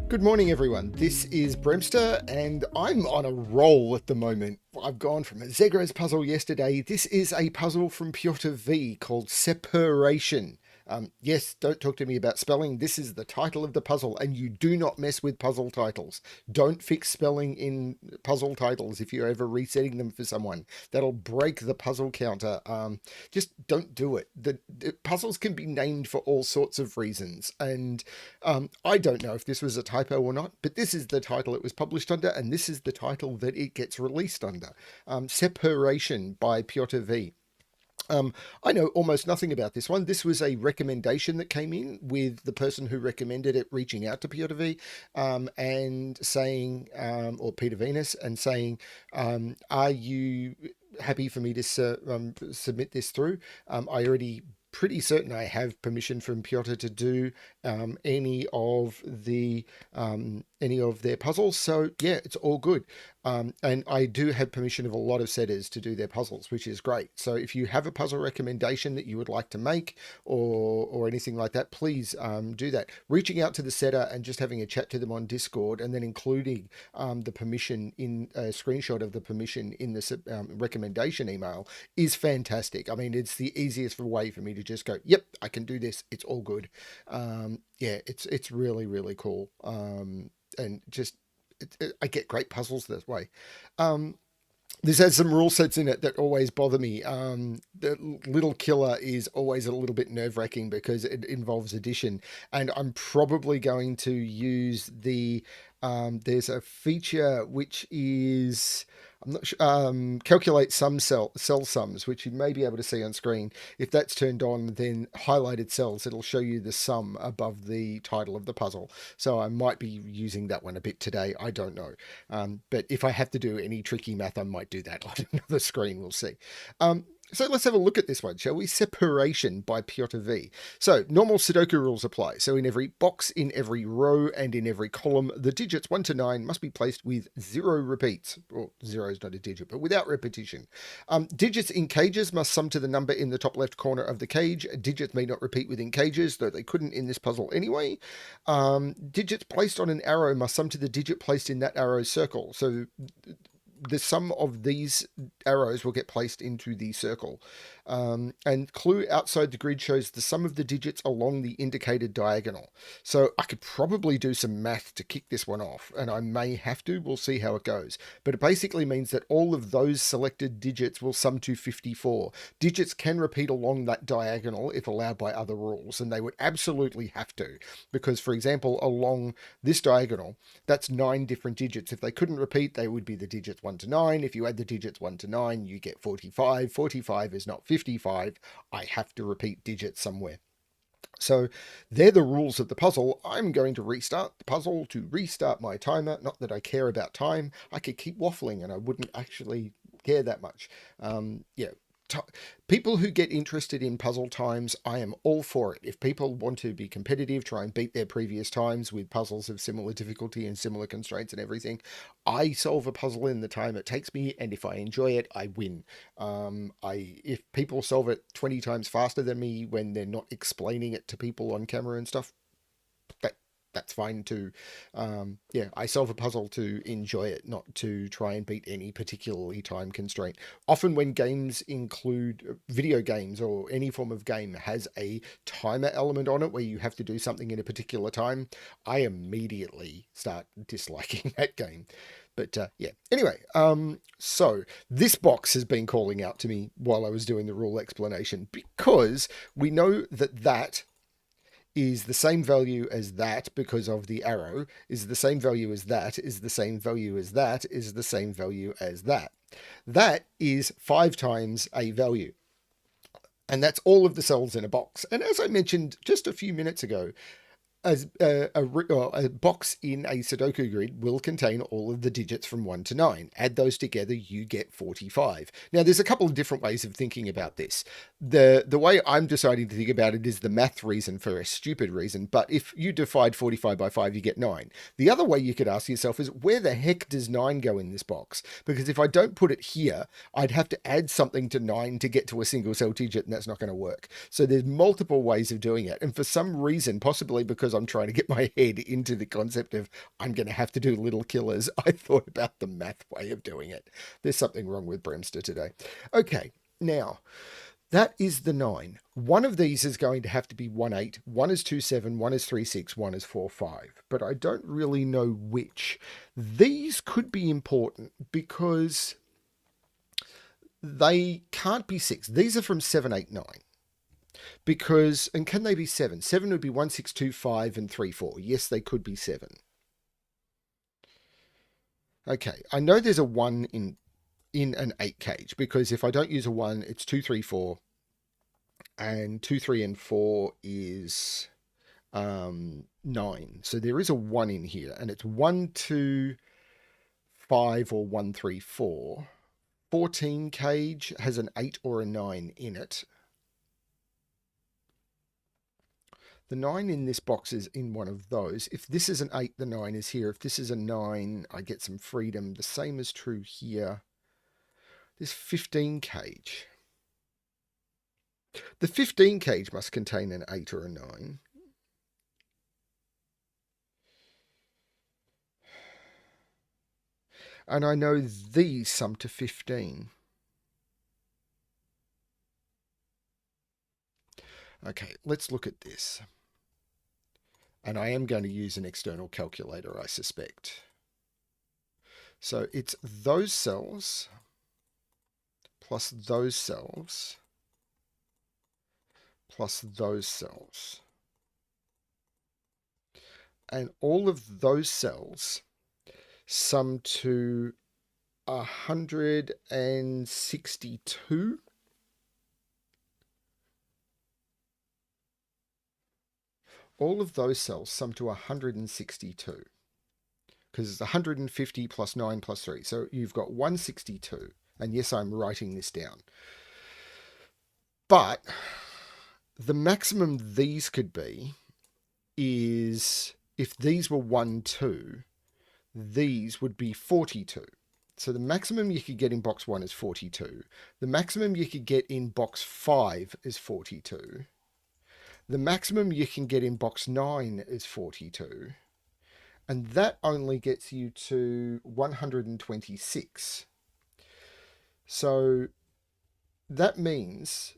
Good morning, everyone. This is BremSter, and I'm on a roll at the moment. I've gone from a Zegras puzzle yesterday. This is a puzzle from PjotrV called Seperation. Yes, don't talk to me about spelling. This is the title of the puzzle, and you do not mess with puzzle titles. Don't fix spelling in puzzle titles if you're ever resetting them for someone. That'll break the puzzle counter. Just don't do it. The puzzles can be named for all sorts of reasons, and I don't know if this was a typo or not, but this is the title it was published under, and this is the title that it gets released under. Seperation by PjotrV. I know almost nothing about this one. This was a recommendation that came in with the person who recommended it reaching out to PjotrV and saying, or Peter Venus, and saying, are you happy for me to submit this through? I already pretty certain I have permission from Piotr to do any of their puzzles. So yeah, it's all good. And I do have permission of a lot of setters to do their puzzles, which is great. So if you have a puzzle recommendation that you would like to make or anything like that, please do that. Reaching out to the setter and just having a chat to them on Discord, and then including the permission in a screenshot of the permission in the recommendation email is fantastic. I mean, it's the easiest way for me to just go, yep, I can do this. It's all good. Yeah, it's really, really cool. And just I get great puzzles this way. This has some rule sets in it that always bother me. The little killer is always a little bit nerve-wracking because it involves addition, and I'm probably going to use the there's a feature which is, I'm not sure, calculate some cell sums, which you may be able to see on screen. If that's turned on, then highlighted cells, it'll show you the sum above the title of the puzzle. So I might be using that one a bit today. I don't know. But if I have to do any tricky math, I might do that on another screen. We'll see. So let's have a look at this one, shall we? Seperation by PjotrV. So normal Sudoku rules apply. So in every box, in every row, and in every column, the digits 1 to 9 must be placed with 0 repeats. Or 0 is not a digit, but without repetition. Digits in cages must sum to the number in the top left corner of the cage. Digits may not repeat within cages, though they couldn't in this puzzle anyway. Digits placed on an arrow must sum to the digit placed in that arrow's circle. So the sum of these arrows will get placed into the circle. And clue outside the grid shows the sum of the digits along the indicated diagonal. So I could probably do some math to kick this one off, and I may have to. We'll see how it goes. But it basically means that all of those selected digits will sum to 54. Digits can repeat along that diagonal if allowed by other rules, and they would absolutely have to. Because, for example, along this diagonal, that's 9 different digits. If they couldn't repeat, they would be the digits 1 to 9. If you add the digits 1 to 9, you get 45. 45 is not 55. I have to repeat digits somewhere. So they're the rules of the puzzle. I'm going to restart the puzzle to restart my timer. Not that I care about time. I could keep waffling and I wouldn't actually care that much. Yeah. People who get interested in puzzle times, I am all for it. If people want to be competitive, try and beat their previous times with puzzles of similar difficulty and similar constraints and everything, I solve a puzzle in the time it takes me, and if I enjoy it, I win. If people solve it 20 times faster than me when they're not explaining it to people on camera and stuff, that's fine too. Yeah, I solve a puzzle to enjoy it, not to try and beat any particularly time constraint. Often when games include video games or any form of game has a timer element on it where you have to do something in a particular time, I immediately start disliking that game. But yeah, anyway, so this box has been calling out to me while I was doing the rule explanation, because we know that is the same value as that because of the arrow, is the same value as that, is the same value as that, is the same value as that. That is 5 times a value. And that's all of the cells in a box. And as I mentioned just a few minutes ago, as a box in a Sudoku grid will contain all of the digits from 1 to 9. Add those together, you get 45. Now, there's a couple of different ways of thinking about this. The way I'm deciding to think about it is the math reason for a stupid reason, but if you divide 45 by 5, you get 9. The other way you could ask yourself is, where the heck does 9 go in this box? Because if I don't put it here, I'd have to add something to 9 to get to a single cell digit, and that's not going to work. So there's multiple ways of doing it. And for some reason, possibly because because I'm trying to get my head into the concept of I'm going to have to do little killers, I thought about the math way of doing it. There's something wrong with BremSter today. Okay, now that is the 9. One of these is going to have to be 1-8, one is 2-7, one is 3-6, one is 4-5. But I don't really know which. These could be important because they can't be 6. These are from 7, 8, 9. Because, and can they be 7? 7 would be 1, 6, 2, 5, and 3, 4. Yes, they could be 7. Okay, I know there's a 1 in an 8 cage, because if I don't use a 1, it's 2, 3, 4, and 2, 3, and 4 is 9. So there is a 1 in here, and it's 1, 2, 5, or 1, 3, 4. 14 cage has an 8 or a 9 in it. The 9 in this box is in one of those. If this is an 8, the 9 is here. If this is a 9, I get some freedom. The same is true here. This 15 cage. The 15 cage must contain an 8 or a 9. And I know these sum to 15. Okay, let's look at this. And I am going to use an external calculator, I suspect. So it's those cells plus those cells plus those cells. And all of those cells sum to 162. All of those cells sum to 162. Because it's 150 plus 9 plus 3. So you've got 162. And yes, I'm writing this down. But the maximum these could be is, if these were 1, 2, these would be 42. So the maximum you could get in box 1 is 42. The maximum you could get in box 5 is 42. The maximum you can get in box 9 is 42. And that only gets you to 126. So that means,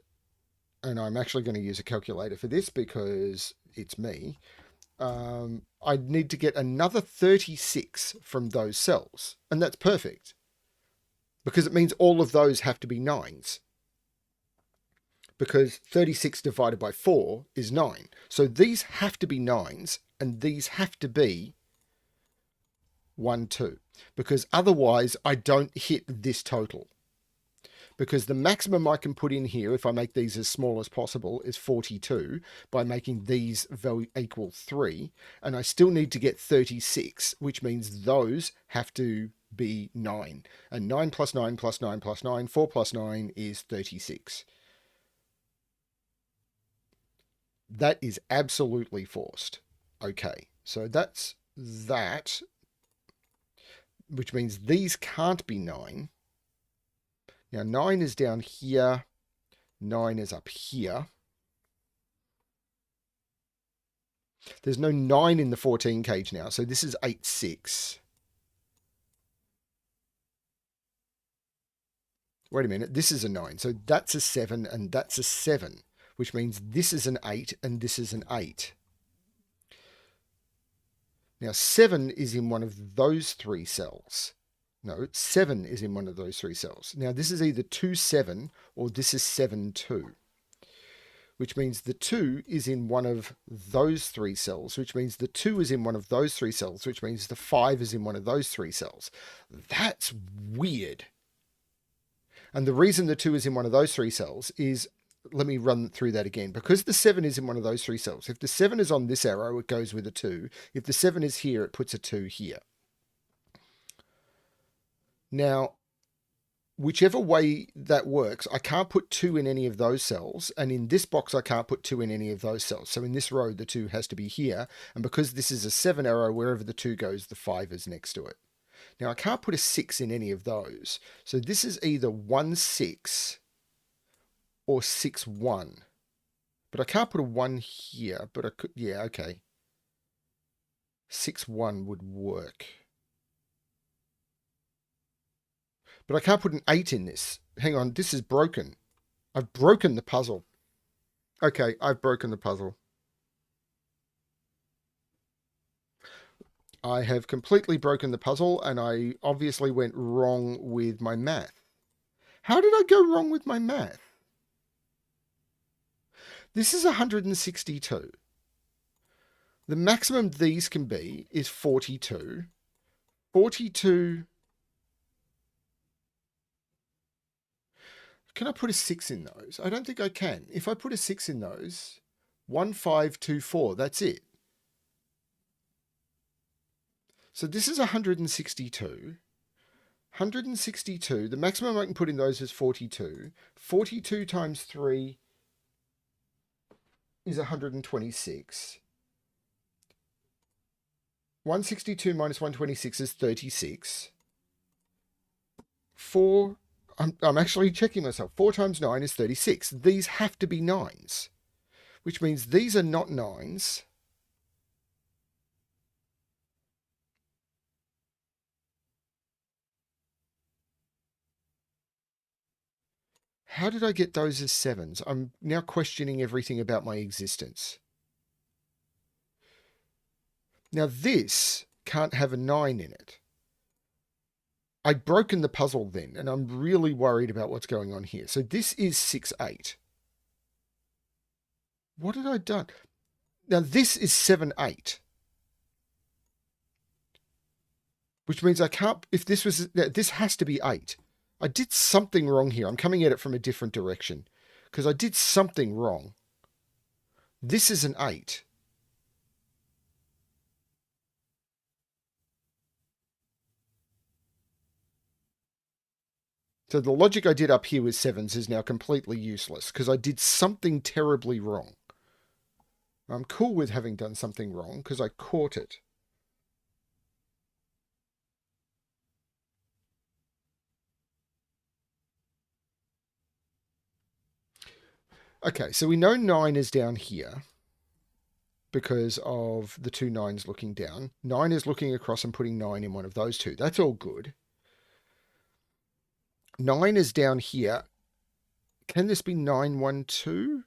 and I'm actually going to use a calculator for this because it's me, I need to get another 36 from those cells. And that's perfect, because it means all of those have to be 9s. Because 36 divided by 4 is 9. So these have to be 9s, and these have to be 1, 2. Because otherwise I don't hit this total. Because the maximum I can put in here, if I make these as small as possible, is 42 by making these value equal 3. And I still need to get 36, which means those have to be 9. And 9 plus 9 plus 9 plus 9, 4 plus 9 is 36. That is absolutely forced. Okay, so that's that, which means these can't be 9. Now 9 is down here, 9 is up here. There's no 9 in the 14 cage now, so this is 8, 6. Wait a minute, this is a 9, so that's a 7 and that's a 7. Which means this is an 8 and this is an 8. Now 7 is in one of those 3 cells. No, 7 is in one of those 3 cells. Now this is either 2, 7 or this is 7, 2. Which means the 2 is in one of those 3 cells, which means the 2 is in one of those 3 cells, which means the 5 is in one of those 3 cells. That's weird. And the reason the 2 is in one of those 3 cells is, let me run through that again. Because the 7 is in one of those 3 cells. If the 7 is on this arrow, it goes with a 2. If the 7 is here, it puts a 2 here. Now, whichever way that works, I can't put 2 in any of those cells. And in this box, I can't put 2 in any of those cells. So in this row, the 2 has to be here. And because this is a 7 arrow, wherever the 2 goes, the 5 is next to it. Now, I can't put a 6 in any of those. So this is either 1, 6... or 6, 1. But I can't put a 1 here, but I could, yeah, okay. 6-1 would work. But I can't put an 8 in this. Hang on, this is broken. I've broken the puzzle. Okay, I've broken the puzzle. I have completely broken the puzzle, and I obviously went wrong with my math. How did I go wrong with my math? This is 162. The maximum these can be is 42. 42. Can I put a 6 in those? I don't think I can. If I put a 6 in those, 1524, that's it. So this is 162. 162. The maximum I can put in those is 42. 42 times 3 is 126. 162 minus 126 is 36. 4... I'm actually checking myself. 4 times 9 is 36. These have to be 9s, which means these are not 9s. How did I get those as 7s? I'm now questioning everything about my existence. Now this can't have a 9 in it. I'd broken the puzzle then, and I'm really worried about what's going on here. So this is 6, 8. What had I done? Now this is 7, 8. Which means I can't, if this was, this has to be 8. I did something wrong here. I'm coming at it from a different direction because I did something wrong. This is an 8. So the logic I did up here with 7s is now completely useless because I did something terribly wrong. I'm cool with having done something wrong because I caught it. Okay, so we know 9 is down here because of the two 9s looking down. 9 is looking across and putting 9 in one of those two. That's all good. 9 is down here. Can this be 912?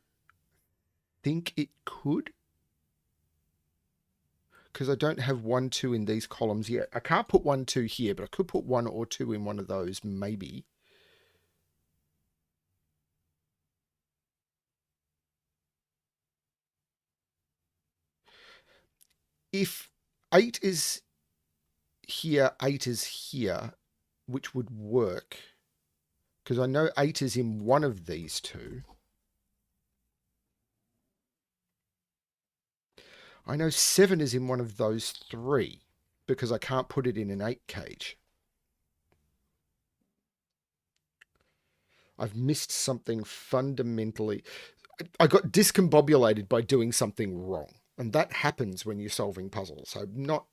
Think it could. Because I don't have 1, 2 in these columns yet. I can't put 1, 2 here, but I could put 1 or 2 in one of those, maybe. If 8 is here, 8 is here, which would work. Because I know 8 is in one of these two. I know 7 is in one of those three because I can't put it in an 8 cage. I've missed something fundamentally. I got discombobulated by doing something wrong. And that happens when you're solving puzzles. I'm not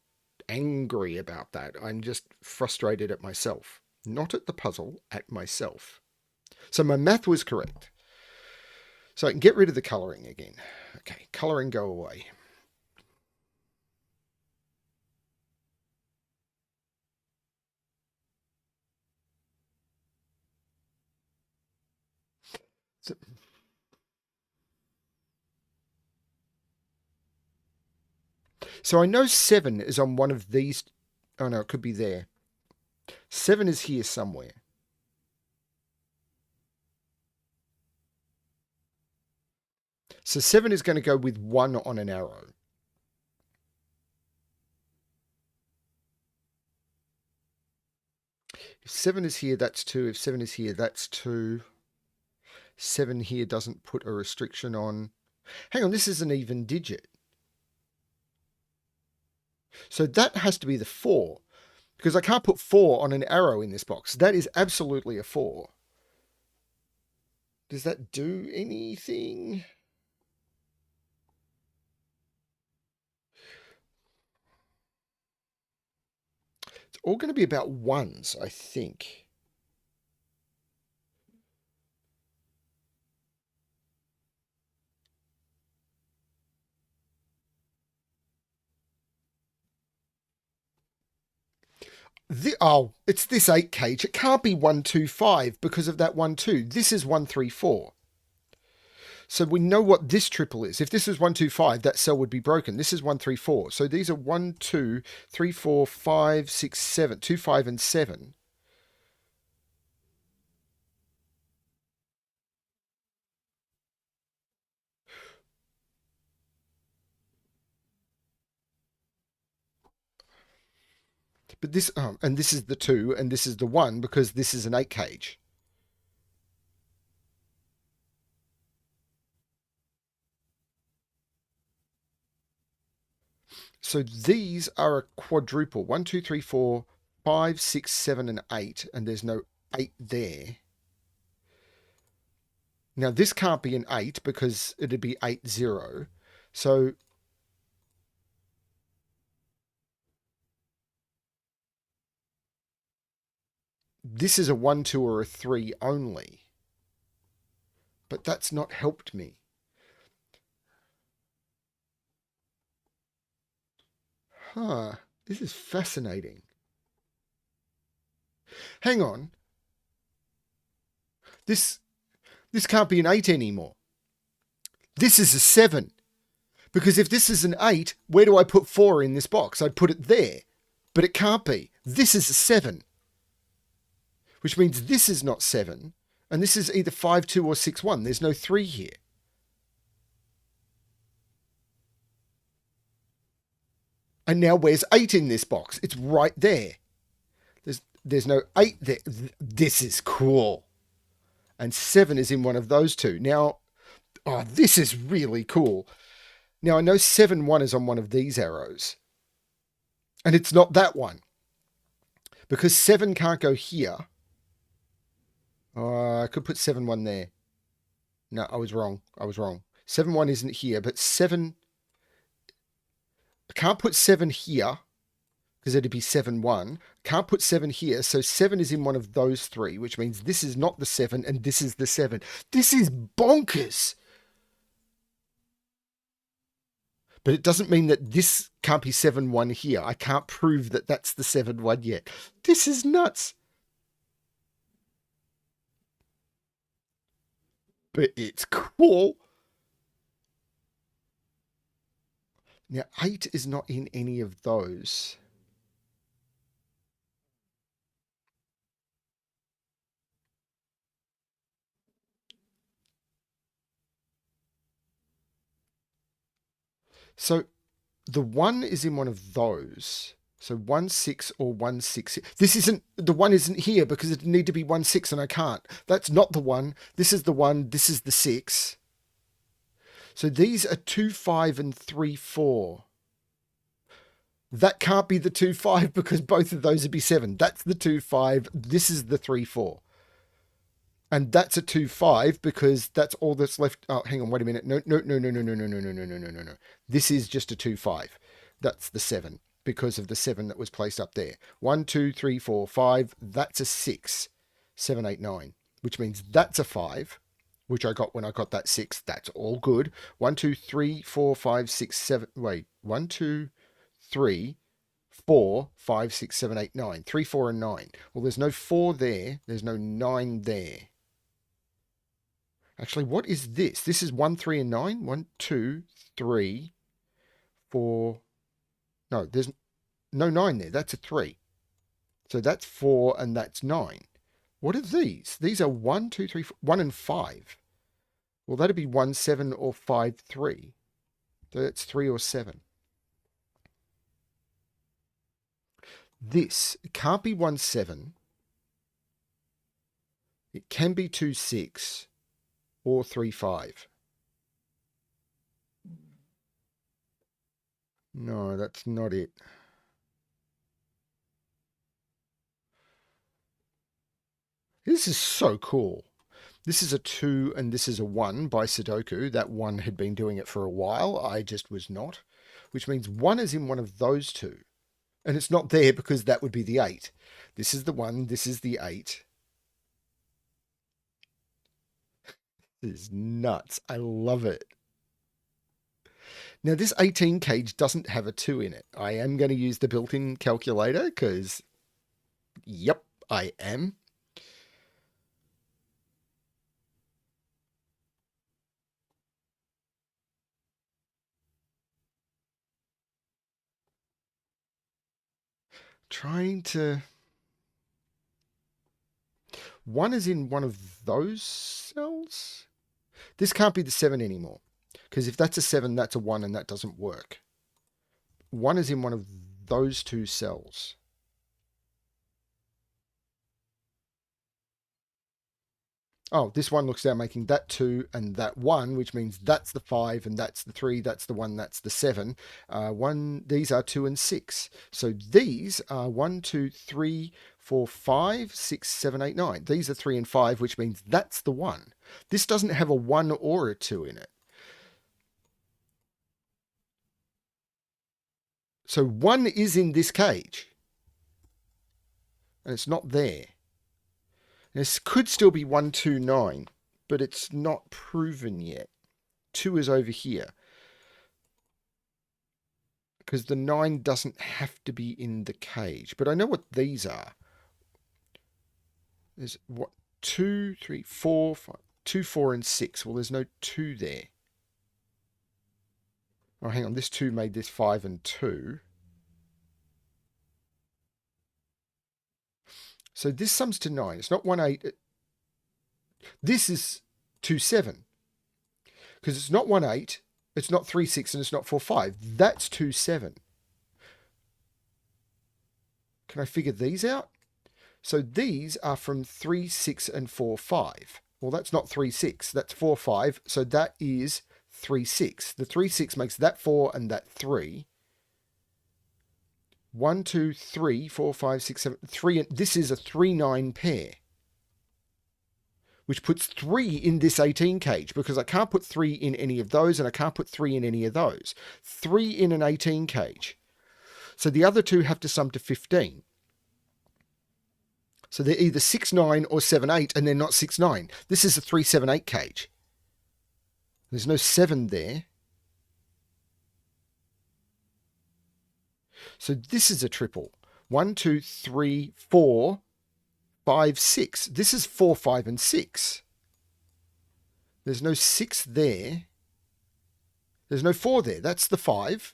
angry about that. I'm just frustrated at myself. Not at the puzzle, at myself. So my math was correct. So I can get rid of the colouring again. Okay, colouring go away. So I know 7 is on one of these. Oh no, it could be there. 7 is here somewhere. So 7 is going to go with 1 on an arrow. If 7 is here, that's 2. If 7 is here, that's 2. 7 here doesn't put a restriction on. Hang on, this is an even digit. So that has to be the 4. Because I can't put 4 on an arrow in this box. That is absolutely a 4. Does that do anything? It's all going to be about 1s, I think. It's this 8 cage. It can't be 125 because of that 1 2. This is 134. So we know what this triple is. If this was 125, that cell would be broken. This is 134. So these are 1 2 3 4 5 6 7 2 5 and 7. But this, and this is the 2 and this is the 1 because this is an 8 cage. So these are a quadruple. 1 2 3 4 5 6 7 and 8, and there's no 8 there. Now this can't be an 8 because it'd be 8 0. So this is a 1 2 or a 3 only. But that's not helped me. Huh. This is fascinating. Hang on. This can't be an 8 anymore. This is a 7. Because if this is an 8, where do I put 4 in this box? I'd put it there. But it can't be. This is a 7. Which means this is not 7. And this is either 5 2 or 6 1. There's no 3 here. And now where's 8 in this box? It's right there. There's no 8 there. This is cool. And 7 is in one of those two. Now, this is really cool. Now, I know 7 1 is on one of these arrows. And it's not that one. Because 7 can't go here. I could put 7 1 there. No, I was wrong. 7 1 isn't here, but 7... I can't put 7 here because it'd be 7 1. Can't put 7 here, so 7 is in one of those 3, which means this is not the 7 and this is the 7. This is bonkers. But it doesn't mean that this can't be 7 1 here. I can't prove that that's the 7 1 yet. This is nuts. But it's cool. Now, 8 is not in any of those. So the 1 is in one of those. So 1 6 or 1 6. This isn't, the 1 isn't here because it need to be 1 6 and I can't. That's not the 1. This is the 1. This is the 6. So these are 2 5 and 3 4. That can't be the 2 5 because both of those would be 7. That's the 2 5. This is the 3 4. And that's a 2 5 because that's all that's left. Oh, hang on, wait a minute. No. This is just a 2 5. That's the 7 because of the 7 that was placed up there. 1 2 3 4 5. That's a 6. 7 8 9, which means that's a 5, which I got when I got that 6. That's all good. 1 2 3 4 5 6 7. Wait, 1 2 3 4 5 6 7 8 9. 3 4 and 9. Well, there's no 4 there. There's no 9 there. Actually, what is this? This is 1 3 and 9. 1 2 3 4. No, there's no 9 there. That's a 3. So that's 4 and that's 9. What are these? These are 1 2 3 4, 1 and 5. Well, that'd be 1 7 or 5 3. So that's 3 or 7. This can't be 1 7. It can be 2 6 or 3 5. No, that's not it. This is so cool. This is a 2 and this is a 1 by Sudoku. That 1 had been doing it for a while. I just was not. Which means 1 is in one of those two. And it's not there because that would be the 8. This is the 1. This is the 8. This is nuts. I love it. Now, this 18 cage doesn't have a 2 in it. I am going to use the built-in calculator because Yep, I am. Trying to... 1 is in one of those cells? This can't be the 7 anymore. Because if that's a 7, that's a 1, and that doesn't work. 1 is in one of those two cells. Oh, this one looks down making that 2 and that 1, which means that's the 5 and that's the 3, that's the 1, that's the 7. These are 2 and 6. So these are 1, 2, 3, 4, 5, 6, 7, 8, 9. These are 3 and 5, which means that's the 1. This doesn't have a 1 or a 2 in it. So 1 is in this cage. And it's not there. This could still be 1, 2, 9, but it's not proven yet. 2 is over here. Because the 9 doesn't have to be in the cage. But I know what these are. There's what 2, 3, 4, 5, 2, 4, and 6. Well, there's no 2 there. Oh, hang on. This 2 made this 5 and 2. So this sums to 9. It's not 1, 8. This is 2, 7. Because it's not 1, 8. It's not 3, 6, and it's not 4, 5. That's 2, 7. Can I figure these out? So these are from 3, 6, and 4, 5. Well, that's not 3, 6. That's 4, 5. So that is 3, 6. The 3, 6 makes that 4 and that 3. 1, 2, 3, 4, 5, 6, 7, 3. This is a 3, 9 pair. Which puts 3 in this 18 cage, because I can't put 3 in any of those, and I can't put 3 in any of those. 3 in an 18 cage. So the other two have to sum to 15. So they're either 6, 9 or 7, 8, and they're not 6, 9. This is a 3, 7, 8 cage. There's no 7 there. So this is a triple. 1, 2, 3, 4, 5, 6. This is 4, 5, and 6. There's no 6 there. There's no 4 there. That's the 5.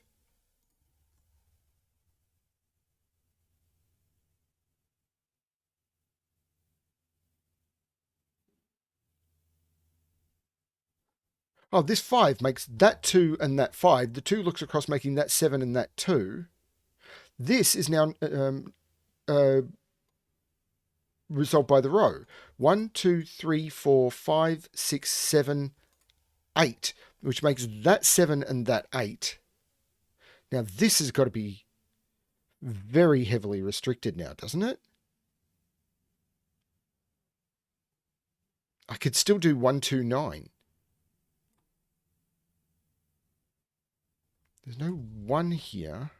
Oh, this 5 makes that 2 and that 5. The 2 looks across, making that 7 and that 2. This is now resolved by the row. 1, 2, 3, 4, 5, 6, 7, 8, which makes that 7 and that 8. Now, this has got to be very heavily restricted now, doesn't it? I could still do 1, 2, 9. There's no 1 here.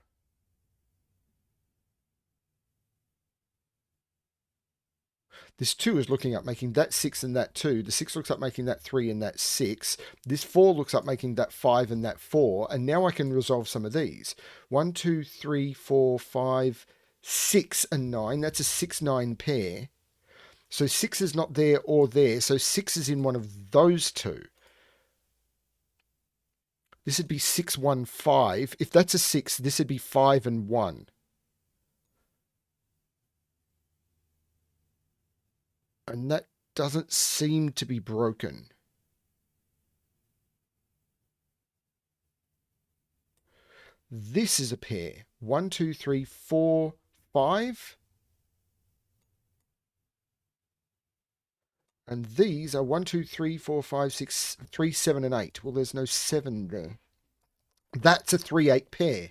This 2 is looking up making that 6 and that 2. The 6 looks up making that 3 and that 6. This 4 looks up making that 5 and that 4. And now I can resolve some of these. 1, 2, 3, 4, 5, 6 and 9. That's a 6, 9 pair. So 6 is not there or there. So 6 is in one of those two. This would be 6, 1, 5. If that's a 6, this would be 5 and 1. And that doesn't seem to be broken. This is a pair. 1, 2, 3, 4, 5. And these are 1, 2, 3, 4, 5, 6, 3, 7, and 8. Well, there's no 7 there. That's a 3, 8 pair.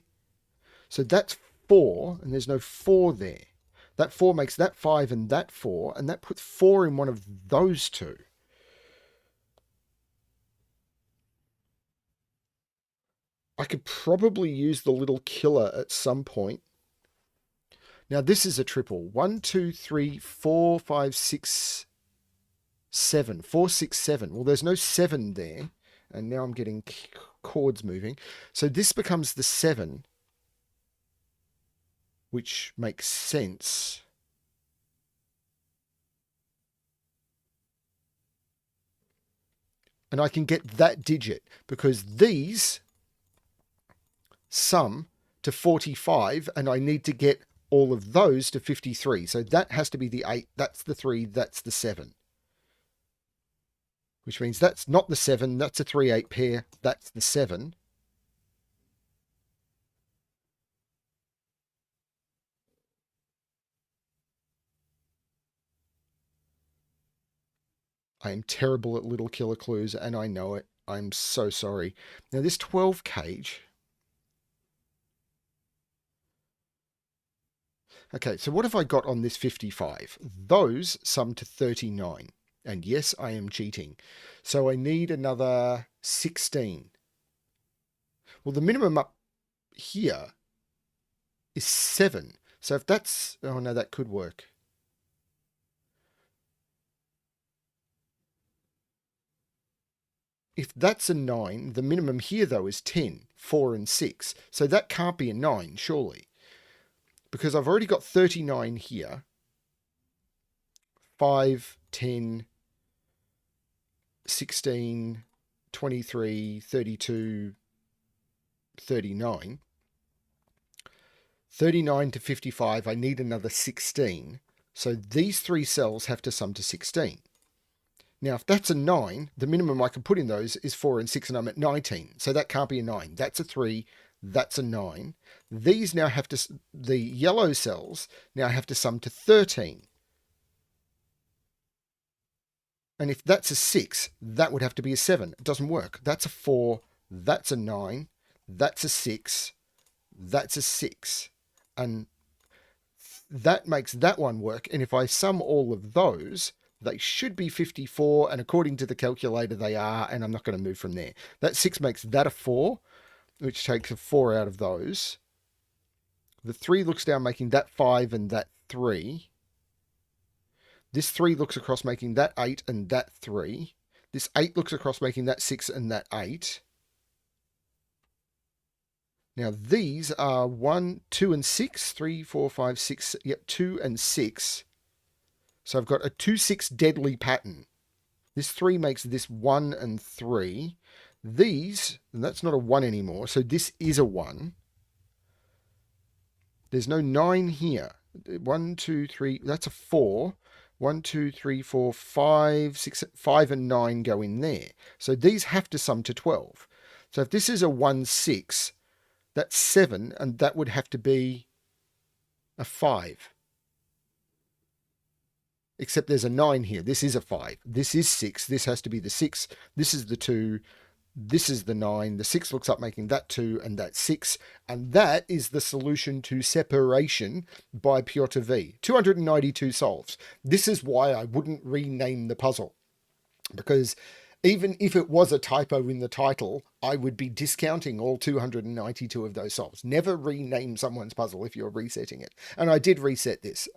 So that's 4, and there's no 4 there. That 4 makes that 5 and that 4, and that puts 4 in one of those two. I could probably use the little killer at some point. Now, this is a triple. 1, 2, 3, 4, 5, 6, 7. 4, 6, 7. Well, there's no 7 there. And now I'm getting chords moving. So this becomes the 7, which makes sense. And I can get that digit because these sum to 45 and I need to get all of those to 53. So that has to be the 8, that's the 3, that's the 7. Which means that's not the 7, that's a 3-8 pair, that's the 7. I am terrible at little killer clues and I know it. I'm so sorry. Now this 12 cage. Okay, so what have I got on this 55? Those sum to 39. And yes, I am cheating. So I need another 16. Well, the minimum up here is 7. So if that's... Oh, no, that could work. If that's a 9, the minimum here, though, is 10, 4 and 6. So that can't be a 9, surely. Because I've already got 39 here. 5, 10, 16, 23, 32, 39. 39 to 55, I need another 16. So these 3 cells have to sum to 16. Now, if that's a 9, the minimum I can put in those is 4 and 6, and I'm at 19. So that can't be a 9. That's a 3. That's a 9. These now have to, the yellow cells now have to sum to 13. And if that's a 6, that would have to be a 7. It doesn't work. That's a 4. That's a 9. That's a 6. That's a 6. And that makes that one work. And if I sum all of those, they should be 54. And according to the calculator, they are. And I'm not going to move from there. That 6 makes that a 4, which takes a 4 out of those. The 3 looks down, making that 5 and that 3. This 3 looks across, making that 8 and that 3. This 8 looks across, making that 6 and that 8. Now these are 1, 2 and 6. 3, 4, 5, 6. Yep, 2 and 6. So I've got a 2, 6 deadly pattern. This 3 makes this 1 and 3. These, and that's not a 1 anymore, so this is a 1. There's no 9 here. 1, 2, 3, that's a 4. 1, 2, 3, 4, 5, 6, 5 and 9 go in there. So these have to sum to 12. So if this is a 1, 6, that's 7, and that would have to be a 5. Except there's a 9 here. This is a 5. This is 6. This has to be the 6. This is the 2. This is the 9. The 6 looks up, making that 2 and that 6. And that is the solution to Seperation by PjotrV. 292 solves. This is why I wouldn't rename the puzzle. Because even if it was a typo in the title, I would be discounting all 292 of those solves. Never rename someone's puzzle if you're resetting it. And I did reset this.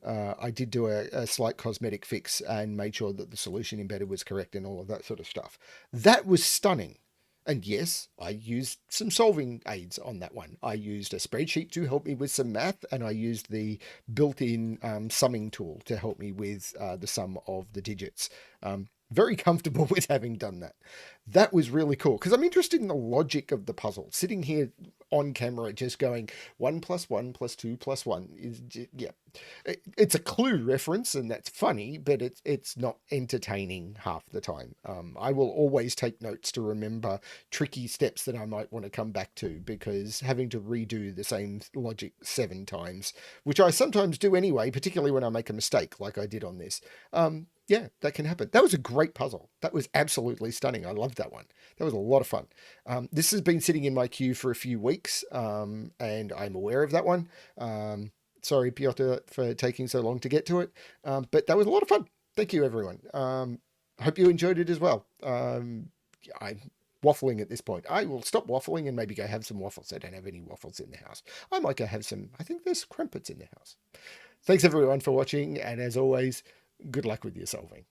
I did do a slight cosmetic fix and made sure that the solution embedded was correct and all of that sort of stuff. That was stunning. And yes, I used some solving aids on that one. I used a spreadsheet to help me with some math, and I used the built-in summing tool to help me with the sum of the digits. Very comfortable with having done that. That was really cool because I'm interested in the logic of the puzzle. Sitting here on camera just going 1 + 1 + 2 + 1 is, yeah, it's a Clue reference and that's funny, but it's not entertaining half the time. I will always take notes to remember tricky steps that I might want to come back to, because having to redo the same logic 7 times, which I sometimes do anyway, particularly when I make a mistake like I did on this, yeah, that can happen. That was a great puzzle. That was absolutely stunning. I loved that one. That was a lot of fun. This has been sitting in my queue for a few weeks, and I'm aware of that one. Sorry, Piotr, for taking so long to get to it, but that was a lot of fun. Thank you, everyone. Hope you enjoyed it as well. I'm waffling at this point. I will stop waffling and maybe go have some waffles. I don't have any waffles in the house. I might go have some. I think there's crumpets in the house. Thanks, everyone, for watching, and as always, good luck with your solving.